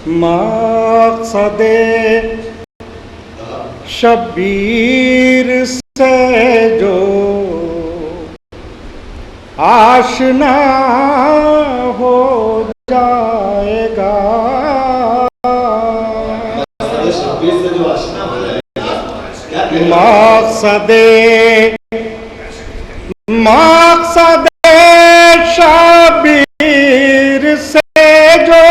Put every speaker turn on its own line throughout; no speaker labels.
मक़सदे शब्बीर से जो आशना हो जाएगा, मक़सदे शब्बीर से जो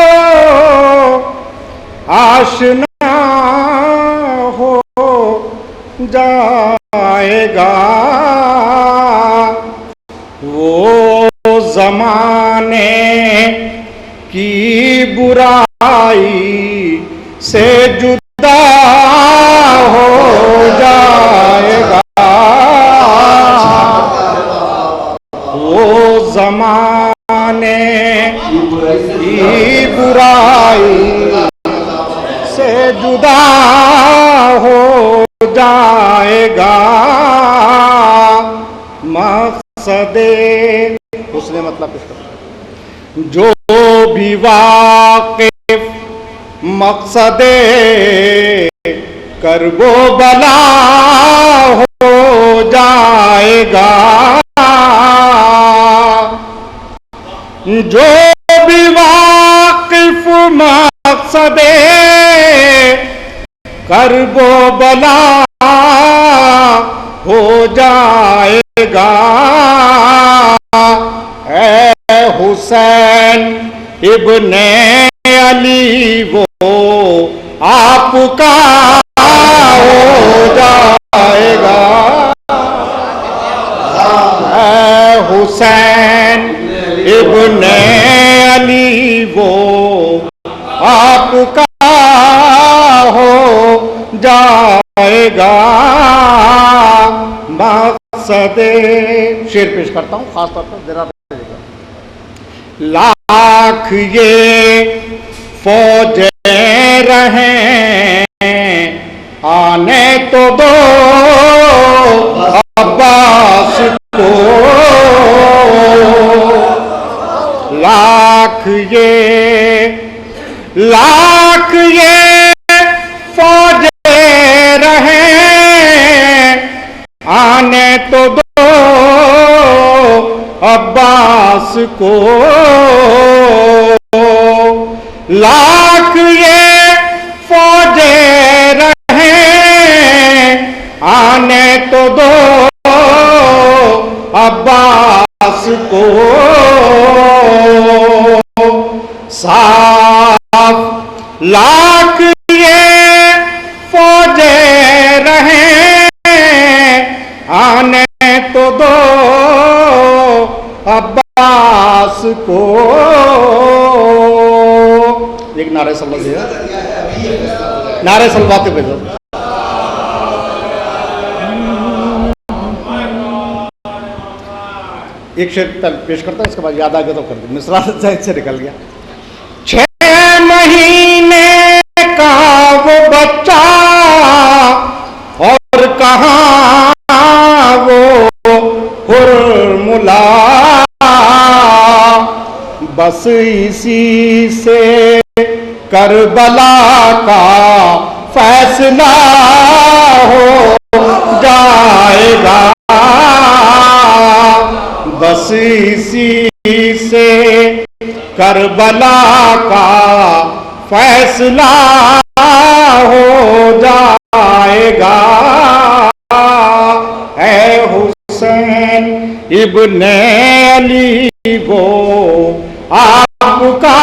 आशना हो जाएगा, वो ज़माने की बुराई से जुदा हो जाएगा, वो ज़माने की बुराई से जुदा हो जाएगा। मक़सदे उसने मतलब इसका जो भी वाक़िफ़ मक़सदे करबो बला हो जाएगा, जो भी वाक़िफ़ मक़सदे करबो बला हो जाएगा। ऐ हुसैन इब्ने अली वो आपका हो जाएगा, ऐ हुसैन इब्ने अली वो आपका हो जाएगा। मक़सदे शेर पेश करता हूँ खास तौर पर जरा लाख ये फौजें रहें आने तो दो अब्बास को, लाख ये फौजें रहें आने तो दो अब्बास को, लाख ये फौजें रहें आने तो दो अब्बास को, साफ लाख ये फौजें रहें आने तो दो अब्बास को। एक नारे सल्लल्लाहु अलैहि वसल्लम, नारे सल्लल्लाहु अलैहि वसल्लम। एक शेर पेश करता हूं, इसके बाद याद आ गया तो कर दे, मिसरा से निकल गया। 6 महीने का वो बच्चा और कहाँ वो हुर्मुला, बस इसी से करबला का फैसला हो जाएगा, बस इसी से करबला का फैसला हो जाएगा। ऐ हुसैन इब्ने अली वो आपका